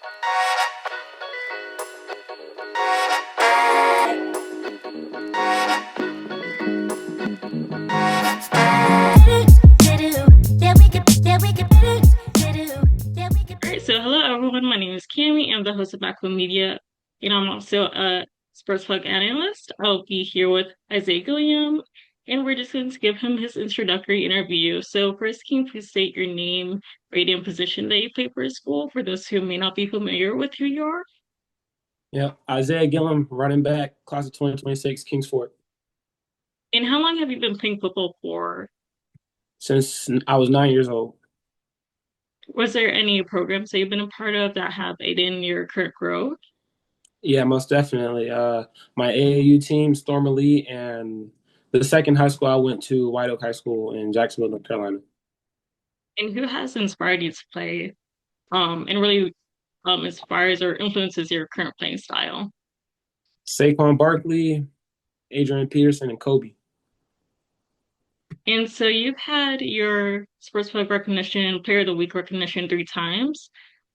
Alright, so hello everyone. My name is Cami. I'm the host of Backfield Media, and I'm also a Sportsplug analyst. I'll be here with Iisaiah Gilliam, and we're just going to give him his introductory interview. So first, can you please state your name, grade, and position that you play for school for those who may not be familiar with who you are? Yeah, Iisaiah Gilliam, running back, class of 2026, Kingsford. And how long have you been playing football for? Since I was 9 years old. Was there any programs that you've been a part of that have aided in your current growth? Yeah, most definitely. My AAU team, Storm Elite, and the second high school I went to, White Oak High School in Jacksonville, North Carolina. And who has inspired you to play, and really inspires or influences your current playing style? Saquon Barkley, Adrian Peterson, and Kobe. And so you've had your Sportsplug recognition, Player of the Week recognition 3 times.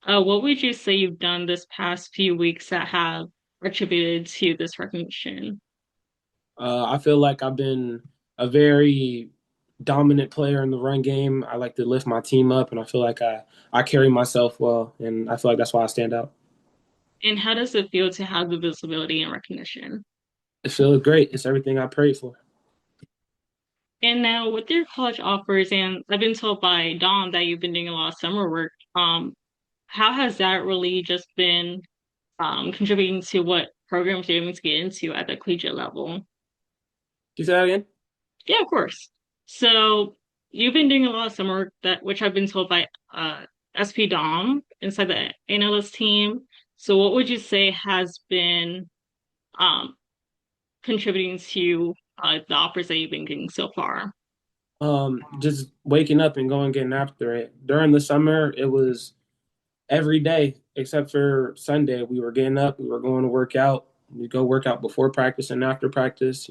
What would you say you've done this past few weeks that have attributed to this recognition? I feel like I've been a very dominant player in the run game. I like to lift my team up, and I feel like I carry myself well, and I feel like that's why I stand out. And how does it feel to have the visibility and recognition? It feels great. It's everything I prayed for. And now with your college offers, and I've been told by Dawn that you've been doing a lot of summer work, how has that really just been contributing to what programs you're able to get into at the collegiate level? You say that again? Yeah, of course. So you've been doing a lot of summer work that which I've been told by SP Dom inside the analyst team. So what would you say has been um contributing to the offers that you've been getting so far? Just waking up and going getting after it. During the summer, it was every day except for Sunday. We were getting up, we were going to work out. We go work out before practice and after practice.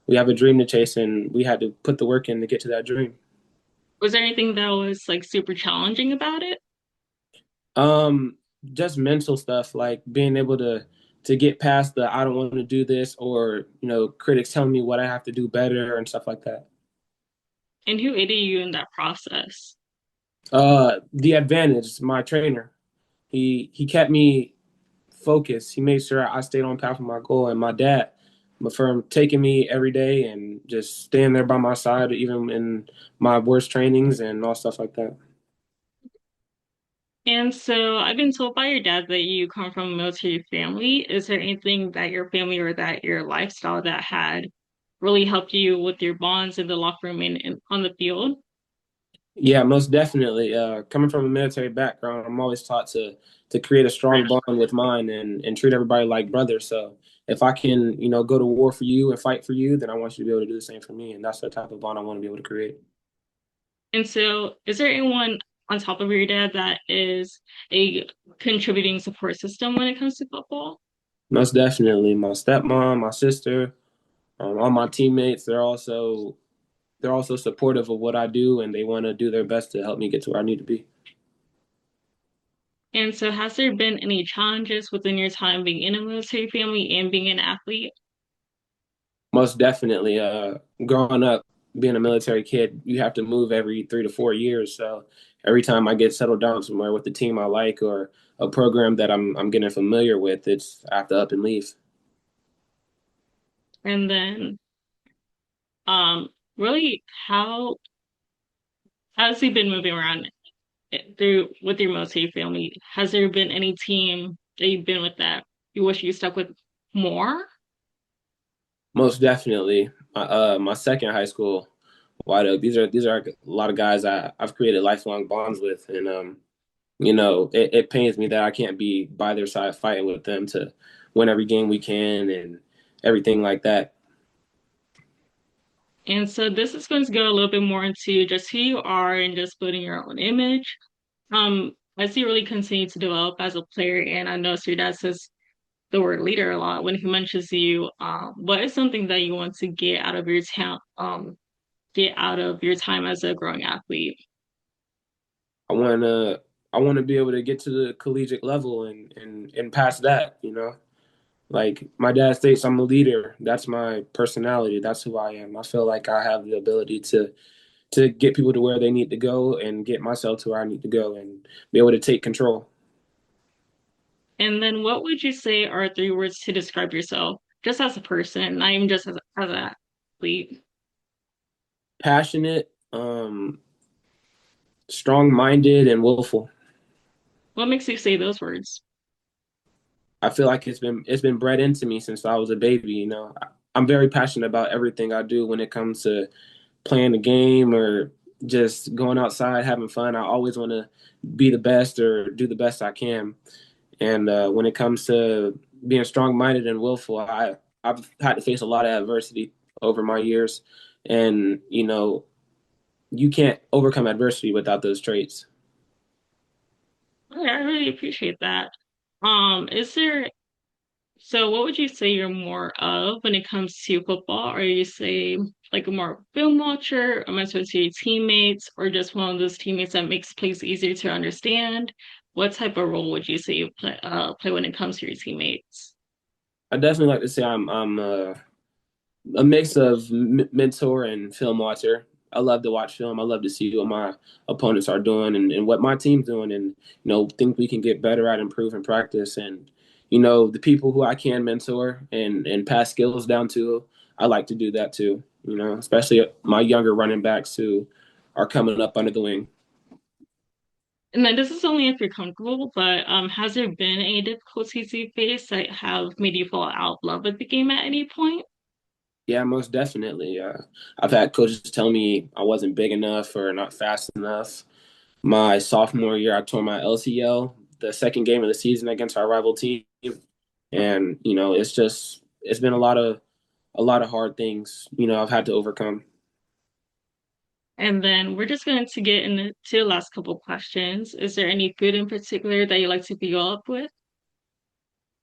We have a dream to chase, and we had to put the work in to get to that dream. Was there anything that was like super challenging about it? Um, just mental stuff like being able to get past the I don't want to do this, or critics telling me what I have to do better and stuff like that. And who aided you in that process? The advantage, my trainer, he kept me focused. He made sure I stayed on path with my goal, and my dad, for him taking me every day and just staying there by my side, even in my worst trainings and all stuff like that. And so I've been told by your dad that you come from a military family. Is there anything that your family or that your lifestyle that had really helped you with your bonds in the locker room and on the field? Yeah, most definitely. Coming from a military background, I'm always taught to create a strong bond with mine and treat everybody like brothers. So if I can, go to war for you and fight for you, then I want you to be able to do the same for me. And that's the type of bond I want to be able to create. And so is there anyone on top of your dad that is a contributing support system when it comes to football? Most definitely. My stepmom, my sister, all my teammates, they're also supportive of what I do, and they want to do their best to help me get to where I need to be. And so has there been any challenges within your time being in a military family and being an athlete? Most definitely. Growing up, being a military kid, you have to move every 3 to 4 years. So every time I get settled down somewhere with the team I like or a program that I'm getting familiar with, I have to up and leave. And then um really how has he been moving around through with your military family? Has there been any team that you've been with that you wish you stuck with more? Most definitely. My second high school, White Oak. These are a lot of guys I've created lifelong bonds with, and it pains me that I can't be by their side fighting with them to win every game we can and everything like that. And so this is going to go a little bit more into just who you are and just building your own image. As you really continue to develop as a player, and I know your dad says the word leader a lot when he mentions you. What is something that you want to get out of your time as a growing athlete? I want to I want to be able to get to the collegiate level and past that, you know. Like my dad states, I'm a leader. That's my personality. That's who I am. I feel like I have the ability to get people to where they need to go and get myself to where I need to go and be able to take control. And then what would you say are three words to describe yourself, just as a person, not even just as an athlete? Passionate, strong-minded, and willful. What makes you say those words? I feel like it's been bred into me since I was a baby. You know, I'm very passionate about everything I do when it comes to playing the game or just going outside having fun. I always want to be the best or do the best I can. And when it comes to being strong-minded and willful, I've had to face a lot of adversity over my years, and you know, you can't overcome adversity without those traits. Okay, I really appreciate that. Is there So what would you say you're more of when it comes to football? Are you say like a more film watcher, a mentor to your teammates, or just one of those teammates that makes plays easier to understand? What type of role would you say you play when it comes to your teammates? I definitely like to say I'm a mix of mentor and film watcher. I love to watch film. I love to see what my opponents are doing and what my team's doing, and think we can get better at, improve and practice. And the people who I can mentor and pass skills down to, I like to do that too. Especially my younger running backs who are coming up under the wing. And then this is only if you're comfortable, but has there been any difficulties you faced that have made you fall out of love with the game at any point? Yeah, most definitely. I've had coaches tell me I wasn't big enough or not fast enough. My sophomore year, I tore my LCL, the second game of the season against our rival team, and it's been a lot of hard things I've had to overcome. And then we're just going to get into the last couple questions. Is there any food in particular that you like to fuel up with?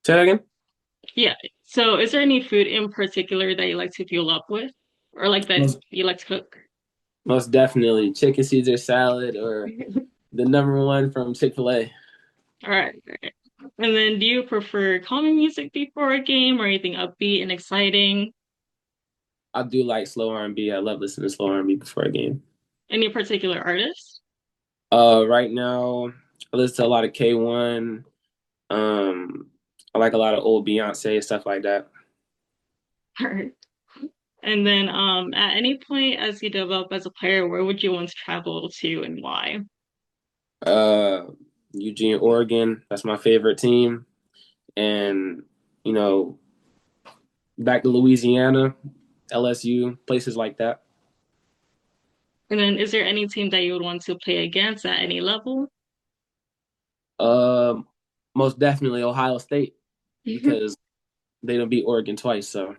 Say that again. Yeah. So is there any food in particular that you like to fuel up with? Or like that Most you like to cook? most definitely chicken Caesar salad or the number one from Chick-fil-A. All right. All right. And then do you prefer calming music before a game or anything upbeat and exciting? I do like slow R&B. I love listening to slow R&B before a game. Any particular artist? Right now I listen to a lot of K1. Um, I like a lot of old Beyonce stuff like that. All right. And then at any point as you develop as a player, where would you want to travel to and why? Uh, Eugene, Oregon. That's my favorite team. And you know, back to Louisiana, LSU, places like that. And then is there any team that you would want to play against at any level? Um, Most definitely Ohio State because they don't beat Oregon twice. So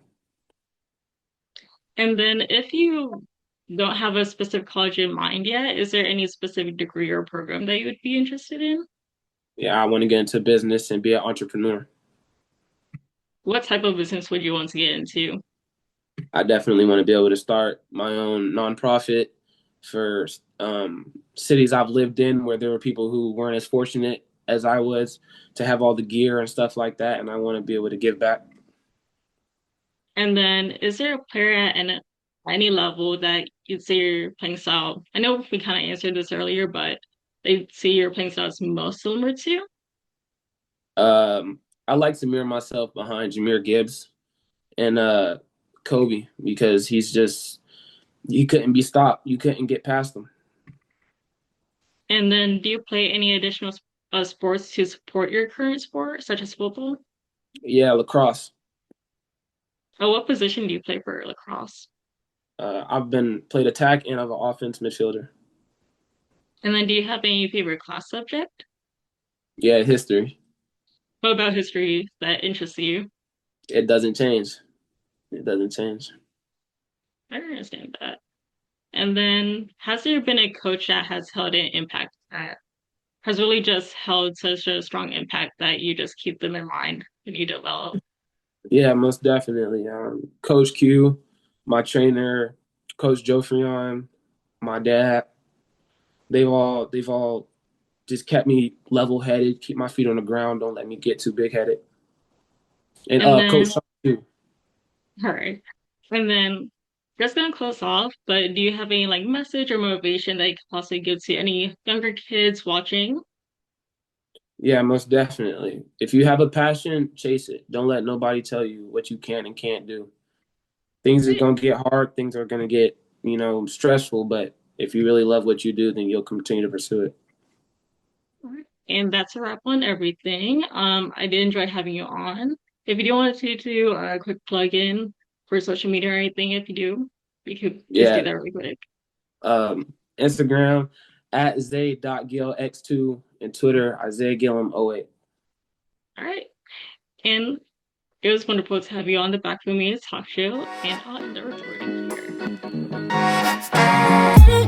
And then if you don't have a specific college in mind yet, is there any specific degree or program that you would be interested in? yeah, I want to get into business and be an entrepreneur. What type of business would you want to get into? I definitely want to be able to start my own nonprofit for cities I've lived in where there were people who weren't as fortunate as I was to have all the gear and stuff like that, and I want to be able to give back. And then is there a player at any level that you'd say your playing style? I know we kind of answered this earlier, but they say your playing style is most similar to. I like to mirror myself behind Jameer Gibbs and Kobe because he couldn't be stopped. You couldn't get past him. And then do you play any additional sports to support your current sport, such as football? Yeah, lacrosse. What position do you play for lacrosse? I've been played attack and I'm an offense midfielder. And then do you have any favorite class subject? Yeah, history. What about history that interests you? It doesn't change. It doesn't change. I understand that. And then has there been a coach that has held an impact that has really just held such a strong impact that you just keep them in mind when you develop? Yeah, most definitely. Coach Q, my trainer, Coach Joe Freon, my dad. They've all just kept me level headed, keep my feet on the ground, don't let me get too big headed. And And Coach then, Sean too. all right. And then just gonna close off, but do you have any like message or motivation that you could possibly give to any younger kids watching? Yeah, most definitely. If you have a passion, chase it. Don't let nobody tell you what you can and can't do. Things are Right. gonna get hard. Things are gonna get stressful. But if you really love what you do, then you'll continue to pursue it. All right. And that's a wrap on everything. I did enjoy having you on. If you do want to do a quick plug in for social media or anything, if you do, you could just do Yeah. that really quick. Instagram at zay.gilx2 and Twitter Isaiah Gilliam 08. All right. And it was wonderful to have you on the Backfield Media Talk Show, and I'll end the recording here.